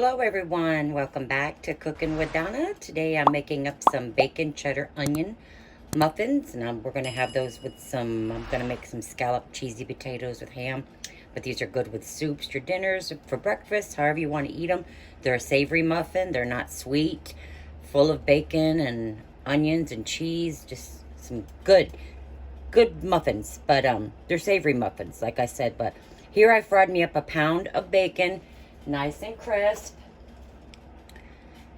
Hello everyone, welcome back to Cooking with Donna. Today I'm making up some bacon cheddar onion muffins, and we're going to have those with I'm going to make some scalloped cheesy potatoes with ham. But these are good with soups, your dinners, for breakfast, however you want to eat them. They're a savory muffin, they're not sweet, full of bacon and onions and cheese, just some good muffins. But they're savory muffins, like I said. But here I fried me up a pound of bacon, nice and crisp.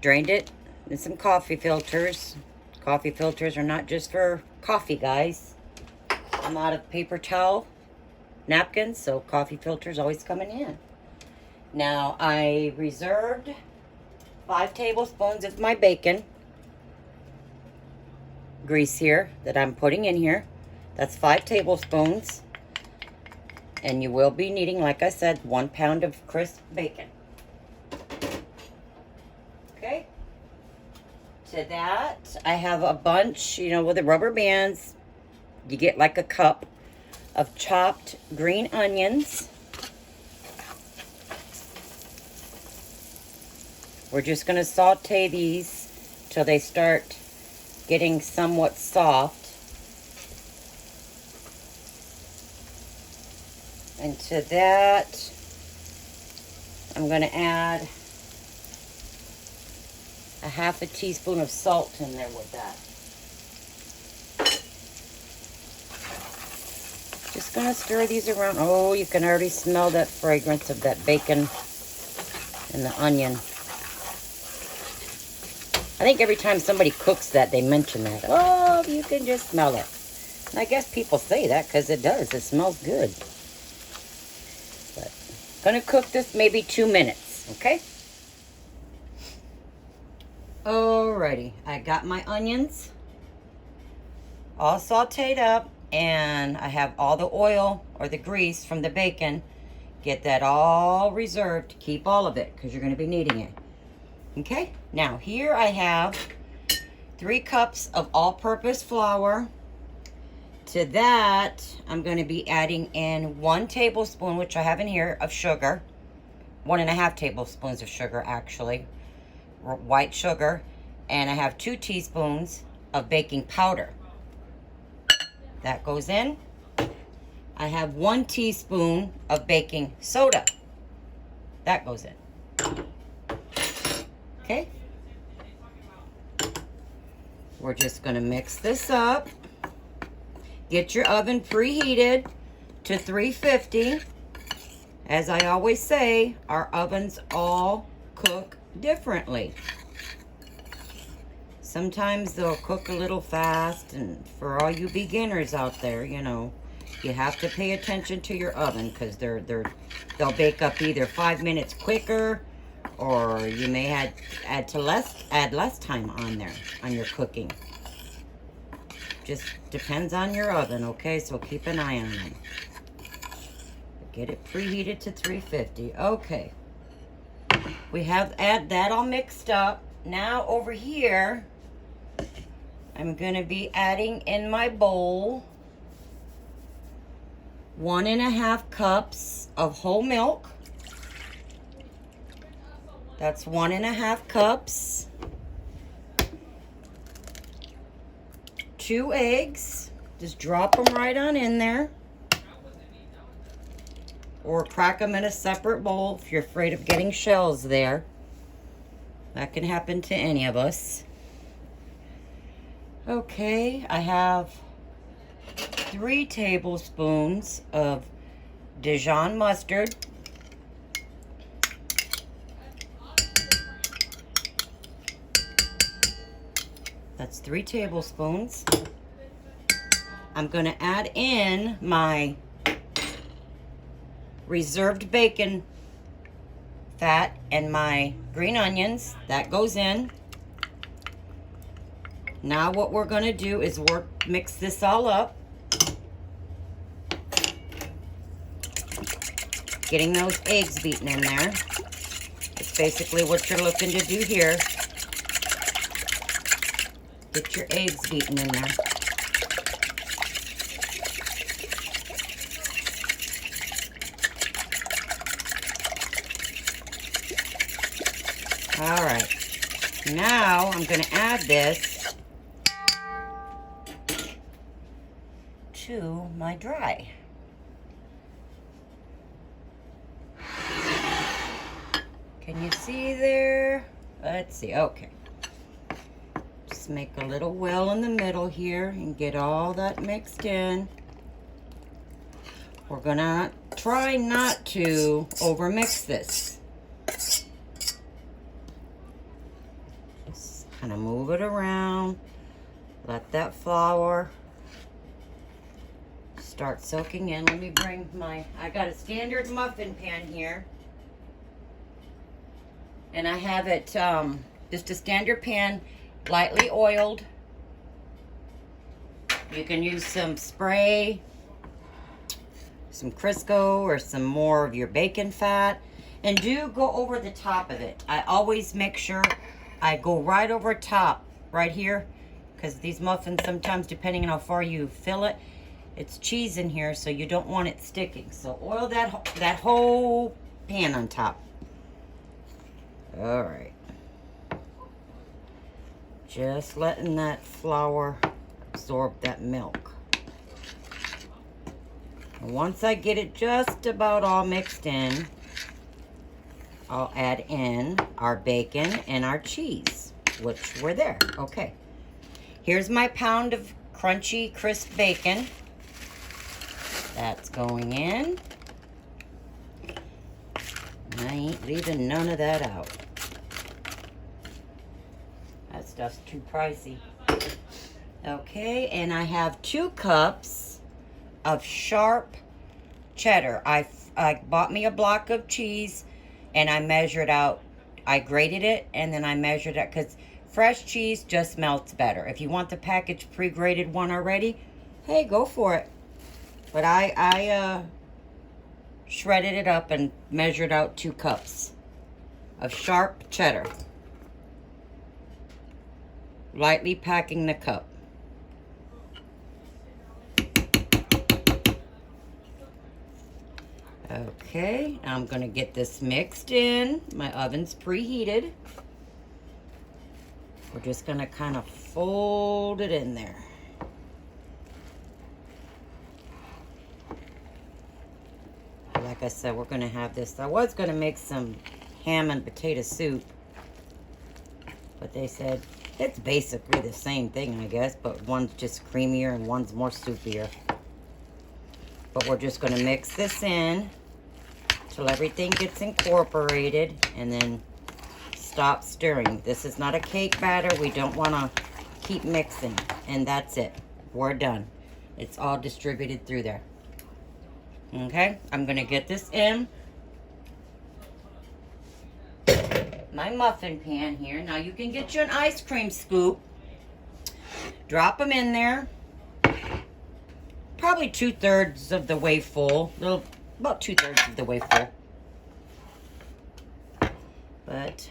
Drained it in some coffee filters. Coffee filters are not just for coffee, guys. I'm out of paper towel napkins, so coffee filters always coming in. Now I reserved 5 tablespoons of my bacon grease here that I'm putting in here. That's 5 tablespoons. And you will be needing, like I said, 1 pound of crisp bacon. Okay. To that, I have a bunch, with the rubber bands. You get like a cup of chopped green onions. We're just going to saute these till they start getting somewhat soft. And to that, I'm going to add a half a teaspoon of salt in there with that. Just going to stir these around. Oh, you can already smell that fragrance of that bacon and the onion. I think every time somebody cooks that, they mention that. Oh, you can just smell it. And I guess people say that because it does. It smells good. Gonna cook this maybe 2 minutes, okay? Alrighty, I got my onions all sauteed up, and I have all the oil or the grease from the bacon. Get that all reserved. Keep all of it because you're gonna be needing it. Okay, now here I have 3 cups of all-purpose flour. To that, I'm going to be adding in 1 tablespoon, which I have in here, of sugar. 1.5 tablespoons of sugar, actually. White sugar. And I have 2 teaspoons of baking powder. That goes in. I have 1 teaspoon of baking soda. That goes in. Okay. We're just going to mix this up. Get your oven preheated to 350. As I always say, our ovens all cook differently. Sometimes they'll cook a little fast, and for all you beginners out there, you have to pay attention to your oven because they'll bake up either 5 minutes quicker, or you may add less time on there on your cooking. Just depends on your oven, okay? So keep an eye on them. Get it preheated to 350. Okay. We have that all mixed up. Now over here, I'm going to be adding in my bowl 1.5 cups of whole milk. That's 1.5 cups. 2 eggs, just drop them right on in there, or crack them in a separate bowl if you're afraid of getting shells there. That can happen to any of us. Okay, I have 3 tablespoons of Dijon mustard. That's 3 tablespoons. I'm going to add in my reserved bacon fat and my green onions. That goes in. Now what we're going to do is mix this all up. Getting those eggs beaten in there. It's basically what you're looking to do here. Get your eggs beaten in there. All right. Now I'm going to add this to my dry. Can you see there? Let's see. Okay. Just make a little well in the middle here and get all that mixed in. We're going to try not to overmix this. Just kind of move it around. Let that flour start soaking in. Let me bring I got a standard muffin pan here. And I have it, just a standard pan, lightly oiled. You can use some spray, some Crisco, or some more of your bacon fat. And do go over the top of it. I always make sure I go right over top, right here. Because these muffins, sometimes, depending on how far you fill it, it's cheese in here, so you don't want it sticking. So oil that whole pan on top. All right. Just letting that flour absorb that milk. And once I get it just about all mixed in, I'll add in our bacon and our cheese, which were there. Okay. Here's my pound of crunchy, crisp bacon. That's going in. I ain't leaving none of that out. That stuff's too pricey. Okay, and I have 2 cups of sharp cheddar. I bought me a block of cheese and I measured out. I grated it and then I measured it because fresh cheese just melts better. If you want the packaged pre-grated one already, hey, go for it. But I shredded it up and measured out 2 cups of sharp cheddar. Lightly packing the cup. Okay, I'm going to get this mixed in. My oven's preheated. We're just going to kind of fold it in there. Like I said, we're going to have this. I was going to make some ham and potato soup, but they said it's basically the same thing, I guess, but one's just creamier and one's more soupier. But we're just going to mix this in till everything gets incorporated and then stop stirring. This is not a cake batter. We don't want to keep mixing. And that's it. We're done. It's all distributed through there. Okay, I'm going to get this in my muffin pan here. Now you can get you an ice cream scoop. Drop them in there. Probably 2/3 of the way full. About 2/3 of the way full. But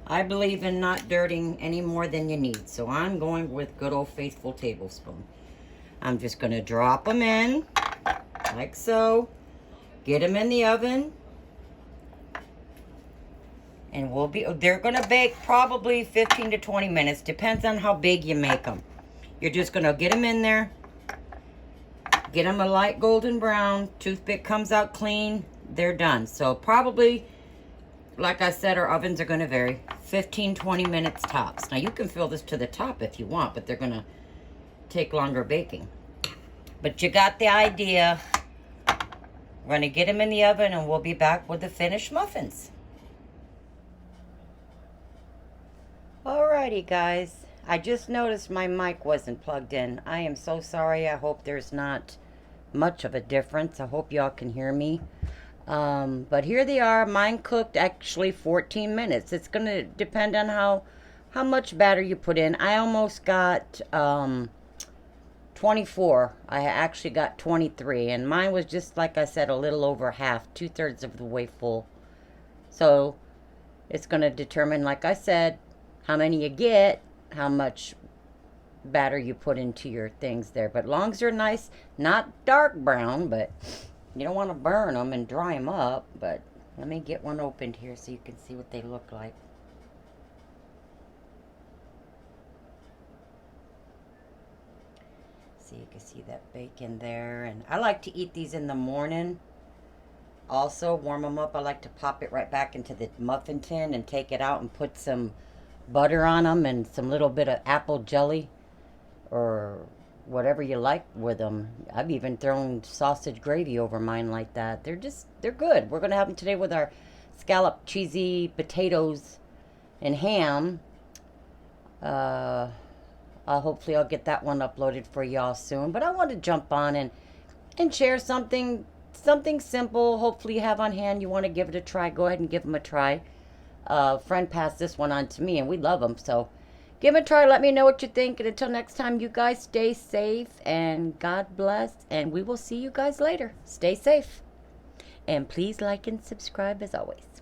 I believe in not dirtying any more than you need. So I'm going with good old faithful tablespoon. I'm just going to drop them in. Like so. Get them in the oven. And they're going to bake probably 15 to 20 minutes. Depends on how big you make them. You're just going to get them in there. Get them a light golden brown. Toothpick comes out clean. They're done. So probably, like I said, our ovens are going to vary. 15, 20 minutes tops. Now you can fill this to the top if you want, but they're going to take longer baking. But you got the idea. We're going to get them in the oven and we'll be back with the finished muffins. Alrighty, guys. I just noticed my mic wasn't plugged in. I am so sorry. I hope there's not much of a difference. I hope y'all can hear me. But here they are. Mine cooked actually 14 minutes. It's going to depend on how much batter you put in. I almost got 24. I actually got 23. And mine was just, like I said, a little over half. 2/3 of the way full. So it's going to determine, like I said, how many you get, how much batter you put into your things there. But long as they're nice, not dark brown, but you don't want to burn them and dry them up. But Let me get one opened here so you can see what they look like. So you can see that bacon there. And I like to eat these in the morning. Also, warm them up. I like to pop it right back into the muffin tin and take it out and put some butter on them and some little bit of apple jelly or whatever you like with them. I've even thrown sausage gravy over mine like that. They're good. We're going to have them today with our scallop cheesy potatoes and ham. Hopefully I'll get that one uploaded for y'all soon. But I want to jump on and share something simple. Hopefully you have on hand. You want to give it a try. Go ahead and give them a try. A friend passed this one on to me, and we love them. So give it a try. Let me know what you think. And until next time, you guys stay safe and God bless. And we will see you guys later. Stay safe. And please like and subscribe as always.